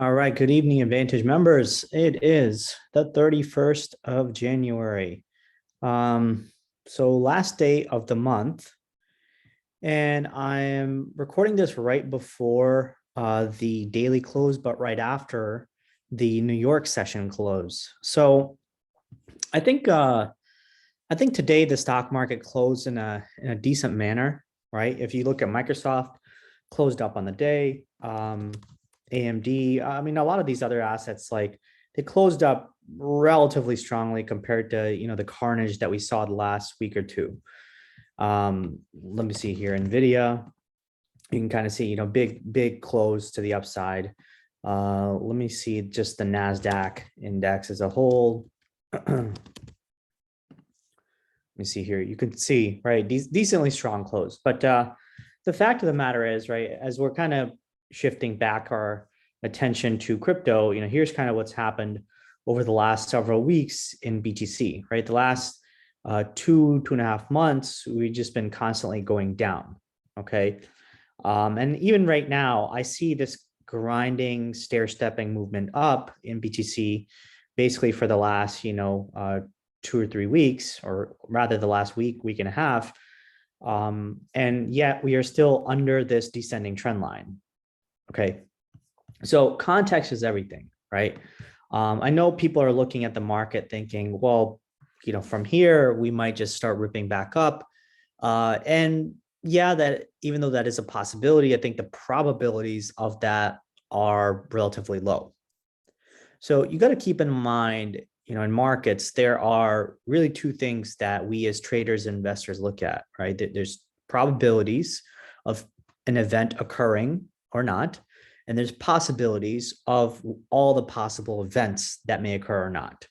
All right, good evening, Advantage members. It is the 31st of January. So last day of the month, and I am recording this right before the daily close, but right after the New York session close. So I think I think today the stock market closed in a decent manner, right? If you look at Microsoft, closed up on the day. AMD, I mean, a lot of these other assets, like they closed up relatively strongly compared to, the carnage that we saw the last week or two. Let me see here, NVIDIA, you can kind of see, big close to the upside. Let me see just the NASDAQ index as a whole. Let me see here. You can see, right, decently strong close. But the fact of the matter is, right, as we're kind of shifting back our attention to crypto, here's kind of what's happened over the last several weeks in BTC, right? The last 2.5 months, we've just been constantly going down, okay? And even right now, I see this grinding, stair-stepping movement up in BTC, basically for the last, 2 or 3 weeks, or rather the last week and a half. And yet we are still under this descending trend line. Okay. So context is everything, right? I know people are looking at the market thinking, well, from here, we might just start ripping back up. And yeah, that even though that is a possibility, I think the probabilities of that are relatively low. So you got to keep in mind, in markets, there are really two things that we as traders and investors look at, right? There's probabilities of an event occurring or not, and there's possibilities of all the possible events that may occur or not.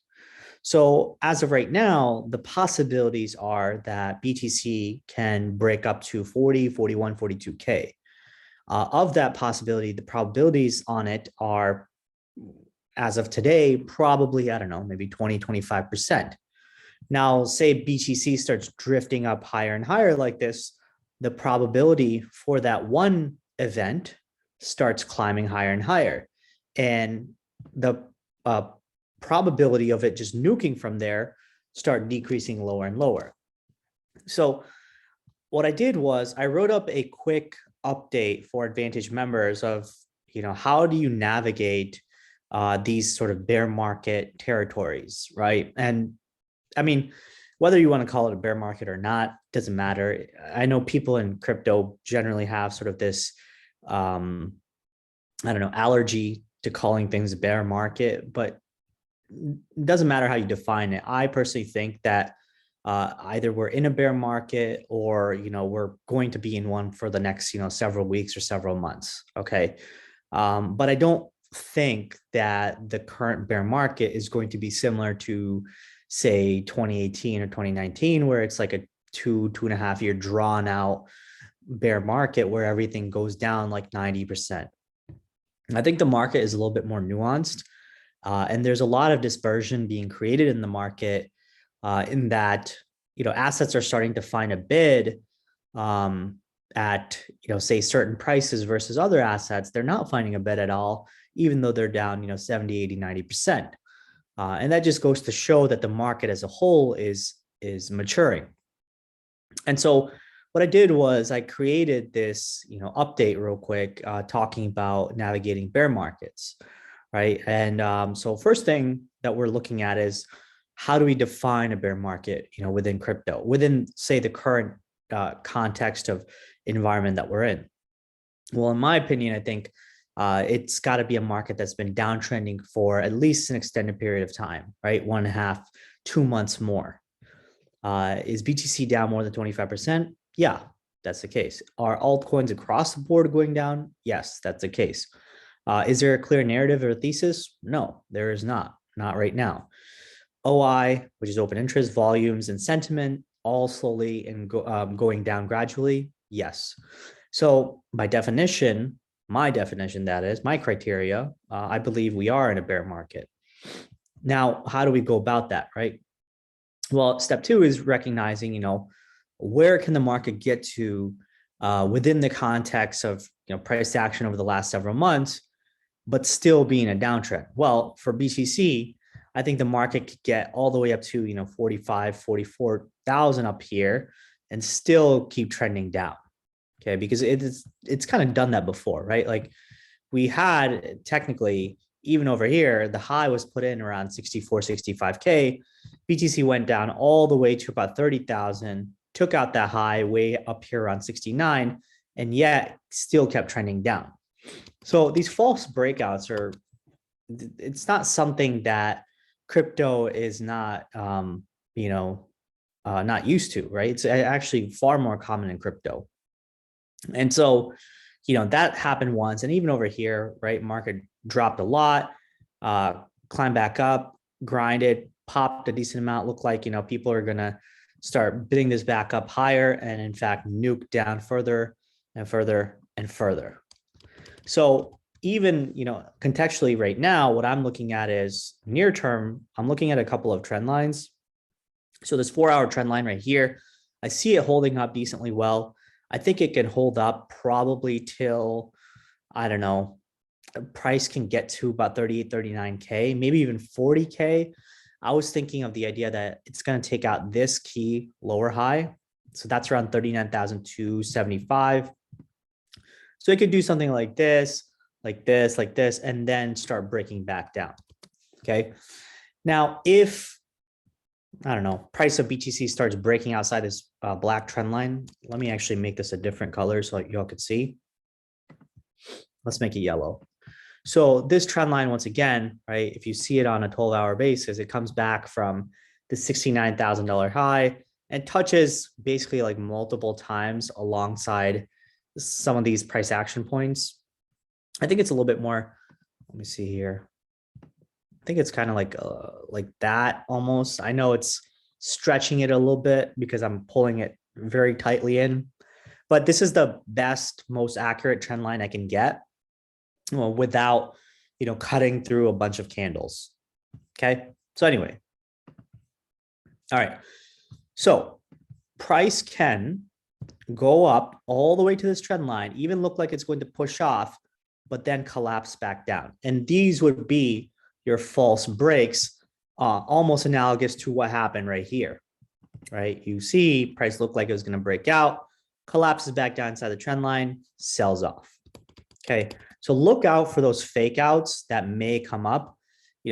So as of right now, the possibilities are that BTC can break up to 40, 41, 42K. Of that possibility, the probabilities on it are, as of today, probably, I don't know, maybe 20, 25%. Now, say BTC starts drifting up higher and higher like this, the probability for that one event starts climbing higher and higher. And the probability of it just nuking from there start decreasing lower and lower. So what I did was I wrote up a quick update for Advantage members of, how do you navigate these sort of bear market territories, right? And I mean, whether you want to call it a bear market or not, doesn't matter. I know people in crypto generally have sort of this, allergy to calling things a bear market, but it doesn't matter how you define it. I personally think that either we're in a bear market or, we're going to be in one for the next, several weeks or several months. Okay. But I don't think that the current bear market is going to be similar to, say, 2018 or 2019, where it's like a 2.5 year drawn out bear market where everything goes down like 90%. I think the market is a little bit more nuanced, and there's a lot of dispersion being created in the market, in that, assets are starting to find a bid at, say, certain prices versus other assets. They're not finding a bid at all, even though they're down, 70, 80, 90%. And that just goes to show that the market as a whole is maturing. And so what I did was I created this, update real quick, talking about navigating bear markets, right? And so first thing that we're looking at is, how do we define a bear market, within crypto, within, say, the current context of environment that we're in? Well, in my opinion, I think it's got to be a market that's been downtrending for at least an extended period of time, right? 1.5, 2 months more. Is BTC down more than 25%? Yeah, that's the case. Are altcoins across the board going down? Yes, that's the case. Is there a clear narrative or thesis? No, there is not right now. OI, which is open interest, volumes, and sentiment, all slowly and going down gradually? Yes. So by definition, my definition, that is, my criteria, I believe we are in a bear market. Now, how do we go about that, right? Well, step two is recognizing, where can the market get to within the context of, price action over the last several months but still being a downtrend. Well, for BTC, I think the market could get all the way up to, 45, 44,000 up here and still keep trending down. Okay, because it's kind of done that before, right? Like we had technically, even over here, the high was put in around 64, 65K. BTC went down all the way to about 30,000, took out that high way up here around 69, and yet still kept trending down. So these false breakouts it's not something that crypto is not, not used to, right? It's actually far more common in crypto. And so, that happened once. And even over here, right, market dropped a lot, climbed back up, grinded, popped a decent amount. Looked like, people are going to start bidding this back up higher and in fact, nuke down further and further and further. So even, contextually right now, what I'm looking at is near term, I'm looking at a couple of trend lines. So this 4-hour trend line right here, I see it holding up decently well. I think it can hold up probably till, I don't know, price can get to about 38, 39K, maybe even 40K. I was thinking of the idea that it's going to take out this key lower high. So that's around 39,275. So it could do something like this, like this, like this, and then start breaking back down. Okay. Now, if, I don't know, price of BTC starts breaking outside this black trend line, let me actually make this a different color so y'all could see. Let's make it yellow. So this trend line, once again, right, if you see it on a 12-hour basis, it comes back from the $69,000 high and touches basically like multiple times alongside some of these price action points. I think it's a little bit more, let me see here. I think it's kind of like that almost. I know it's stretching it a little bit because I'm pulling it very tightly in, but this is the best, most accurate trend line I can get, well, without, cutting through a bunch of candles. Okay. So anyway, all right. So price can go up all the way to this trend line, even look like it's going to push off, but then collapse back down. And these would be your false breaks, almost analogous to what happened right here, right? You see price looked like it was going to break out, collapses back down inside the trend line, sells off. Okay, so look out for those fake outs that may come up,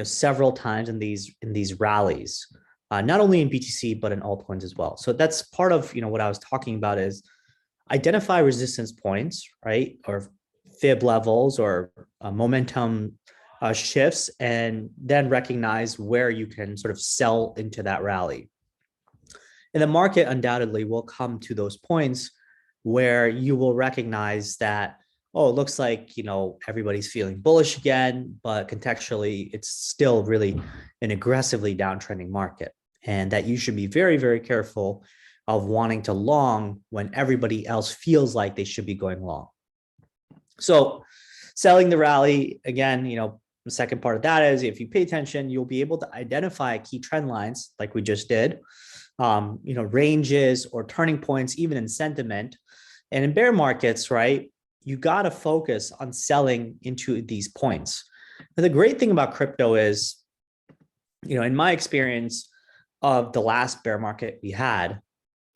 several times in these rallies, not only in BTC but in altcoins as well. So that's part of what I was talking about is identify resistance points, right, or fib levels or momentum shifts, and then recognize where you can sort of sell into that rally. And the market undoubtedly will come to those points where you will recognize that, oh, it looks like, everybody's feeling bullish again, but contextually, it's still really an aggressively downtrending market. And that you should be very, very careful of wanting to long when everybody else feels like they should be going long. So selling the rally, again, the second part of that is if you pay attention, you'll be able to identify key trend lines like we just did, ranges or turning points, even in sentiment. And in bear markets, right, you got to focus on selling into these points. But the great thing about crypto is, in my experience of the last bear market we had,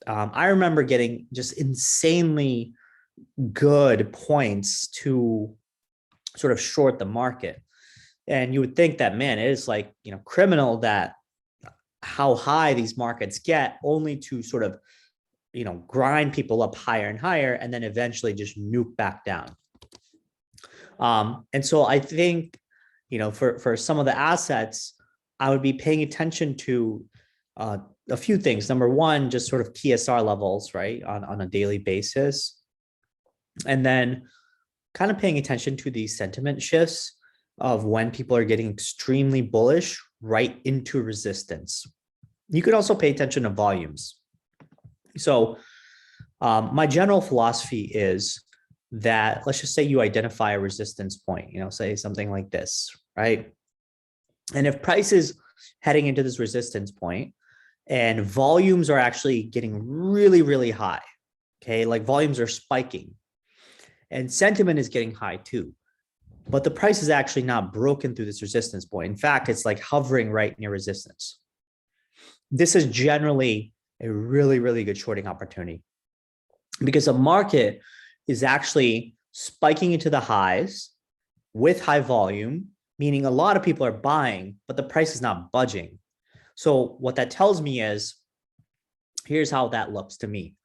I remember getting just insanely good points to sort of short the market. And you would think that, man, it is like, criminal that how high these markets get only to sort of, grind people up higher and higher, and then eventually just nuke back down. And so I think, for some of the assets, I would be paying attention to a few things. Number one, just sort of TSR levels, right, on a daily basis. And then kind of paying attention to these sentiment shifts of when people are getting extremely bullish right into resistance. You could also pay attention to volumes. So my general philosophy is that, let's just say you identify a resistance point, say something like this, right? And if price is heading into this resistance point and volumes are actually getting really, really high, okay, like volumes are spiking and sentiment is getting high too, but the price is actually not broken through this resistance point. In fact, it's like hovering right near resistance. This is generally a really, really good shorting opportunity because the market is actually spiking into the highs with high volume, meaning a lot of people are buying, but the price is not budging. So what that tells me is, here's how that looks to me.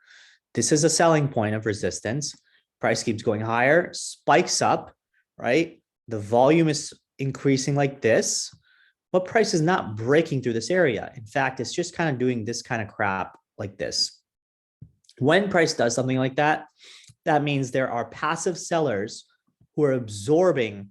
This is a selling point of resistance. Price keeps going higher, spikes up, right? The volume is increasing like this, but price is not breaking through this area. In fact, it's just kind of doing this kind of crap like this. When price does something like that, that means there are passive sellers who are absorbing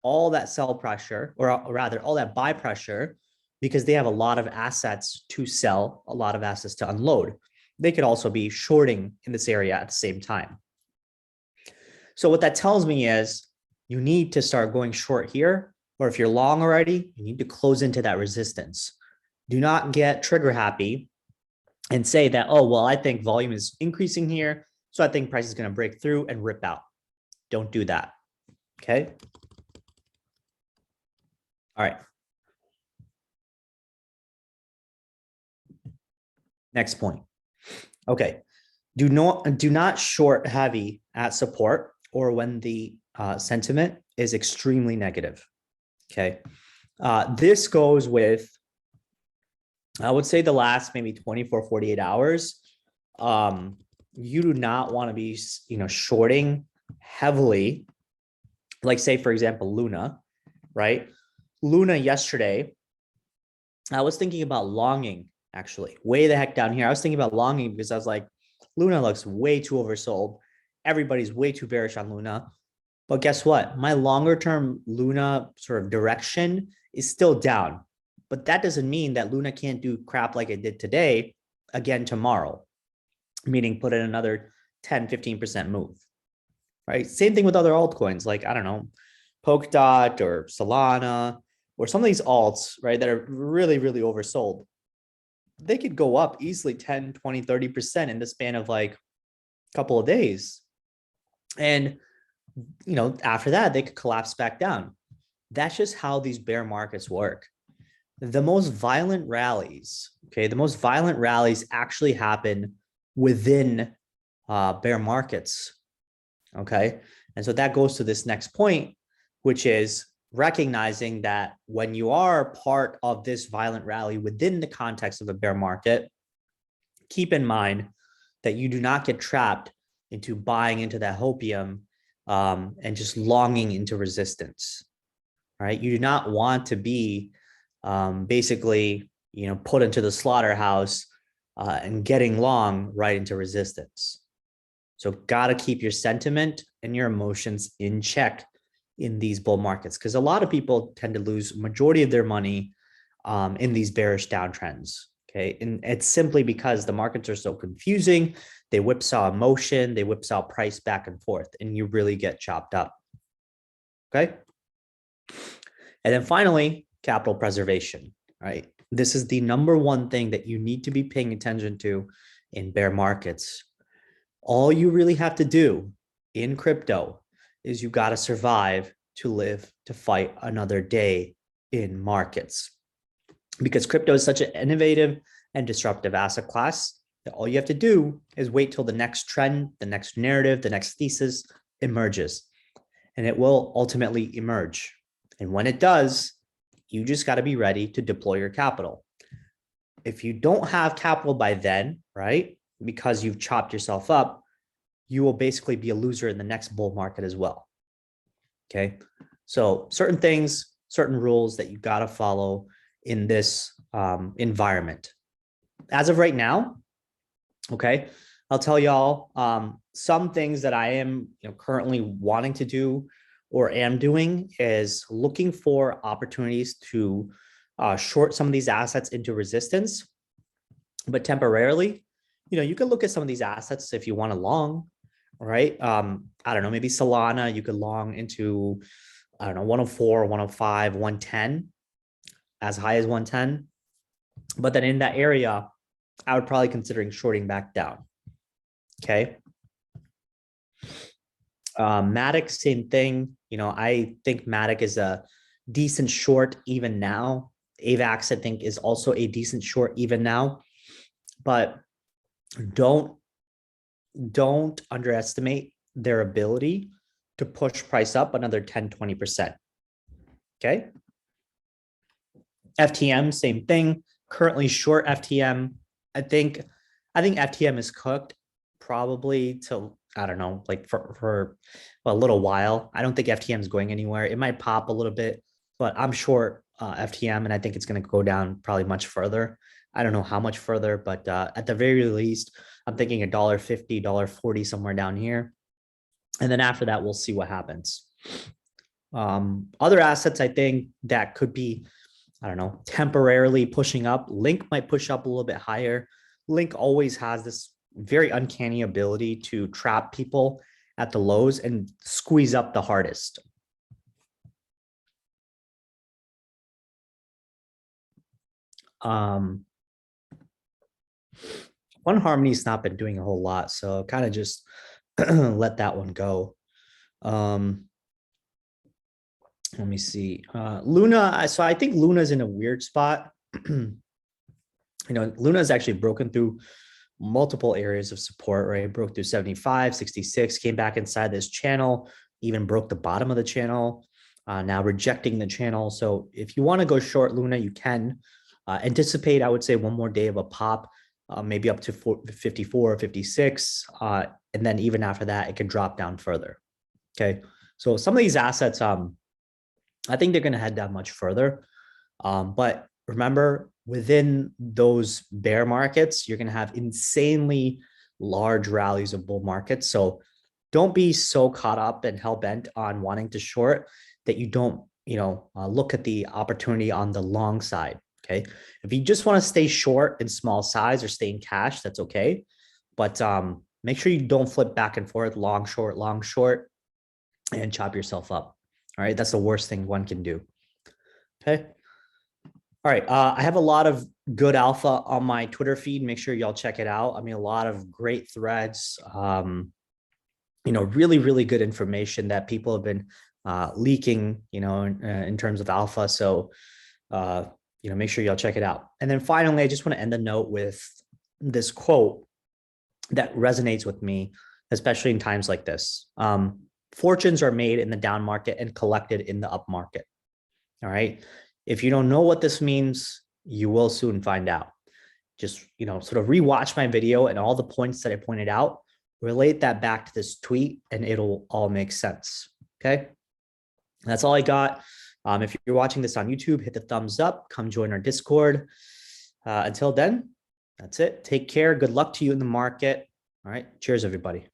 all that sell pressure, or rather all that buy pressure, because they have a lot of assets to sell, a lot of assets to unload. They could also be shorting in this area at the same time. So what that tells me is you need to start going short here, or if you're long already, you need to close into that resistance. Do not get trigger happy and say that, oh, well, I think volume is increasing here, so I think price is going to break through and rip out. Don't do that. Okay. All right. Next point. Okay. Do not short heavy at support or when the sentiment is extremely negative. Okay. This goes with, I would say, the last maybe 24, 48 hours. You do not want to be, shorting heavily. Like say, for example, Luna, right? Luna yesterday, I was thinking about longing, actually, way the heck down here. I was thinking about longing because I was like, Luna looks way too oversold. Everybody's way too bearish on Luna. But guess what? My longer term Luna sort of direction is still down. But that doesn't mean that Luna can't do crap like it did today again tomorrow, meaning put in another 10, 15% move, right? Same thing with other altcoins, like, I don't know, Polkadot or Solana or some of these alts, right, that are really, really oversold. They could go up easily 10, 20, 30% in the span of like a couple of days. And, after that, they could collapse back down. That's just how these bear markets work. The most violent rallies, okay, the most violent rallies actually happen within bear markets, okay? And so that goes to this next point, which is recognizing that when you are part of this violent rally within the context of a bear market, keep in mind that you do not get trapped into buying into that hopium and just longing into resistance, right? You do not want to be basically, put into the slaughterhouse and getting long right into resistance. So got to keep your sentiment and your emotions in check in these bull markets, because a lot of people tend to lose majority of their money in these bearish downtrends. Okay. And it's simply because the markets are so confusing. They whipsaw emotion, they whipsaw price back and forth, and you really get chopped up. Okay. And then finally, capital preservation, right? This is the number one thing that you need to be paying attention to in bear markets. All you really have to do in crypto is you got to survive to live to fight another day in markets. Because crypto is such an innovative and disruptive asset class that all you have to do is wait till the next trend, the next narrative, the next thesis emerges, and it will ultimately emerge. And when it does, you just got to be ready to deploy your capital. If you don't have capital by then, right, because you've chopped yourself up, you will basically be a loser in the next bull market as well. Okay. So certain things, certain rules that you got to follow in this environment. As of right now, okay, I'll tell y'all some things that I am currently wanting to do or am doing is looking for opportunities to short some of these assets into resistance, but temporarily. You can look at some of these assets if you want to long, right? I don't know, maybe Solana, you could long into, I don't know, 104, 105, 110, as high as 110. But then in that area, I would probably considering shorting back down. Okay. Matic, same thing. I think Matic is a decent short even now. AVAX, I think, is also a decent short even now. But don't underestimate their ability to push price up another 10, 20%. Okay. FTM, same thing. Currently short FTM. I think FTM is cooked probably till, I don't know, like for a little while. I don't think FTM is going anywhere. It might pop a little bit, but I'm short FTM, and I think it's going to go down probably much further. I don't know how much further, but at the very least, I'm thinking $1.50, $1.40, somewhere down here. And then after that, we'll see what happens. Other assets, I think, that could be, I don't know, temporarily pushing up. Link might push up a little bit higher. Link always has this very uncanny ability to trap people at the lows and squeeze up the hardest. One Harmony's not been doing a whole lot, so kind of just let that one go. Let me see. Luna. So I think Luna's in a weird spot. Luna's actually broken through multiple areas of support, right? Broke through 75, 66, came back inside this channel, even broke the bottom of the channel, now rejecting the channel. So if you want to go short Luna, you can anticipate, I would say, one more day of a pop, maybe up to 54, 56. And then even after that, it can drop down further. Okay. So some of these assets, I think they're going to head down much further. But remember, within those bear markets, you're going to have insanely large rallies of bull markets. So don't be so caught up and hell bent on wanting to short that you don't, look at the opportunity on the long side. Okay. If you just want to stay short in small size or stay in cash, that's okay. But make sure you don't flip back and forth, long, short, and chop yourself up. All right. That's the worst thing one can do. Okay. All right. I have a lot of good alpha on my Twitter feed. Make sure y'all check it out. I mean, a lot of great threads, really, really good information that people have been leaking, in terms of alpha. So, make sure y'all check it out. And then finally, I just want to end the note with this quote that resonates with me, especially in times like this. Fortunes are made in the down market and collected in the up market. All right. If you don't know what this means, you will soon find out. Just, sort of rewatch my video and all the points that I pointed out, relate that back to this tweet, and it'll all make sense. Okay. That's all I got. If you're watching this on YouTube, hit the thumbs up, come join our Discord. Until then, that's it. Take care. Good luck to you in the market. All right. Cheers, everybody.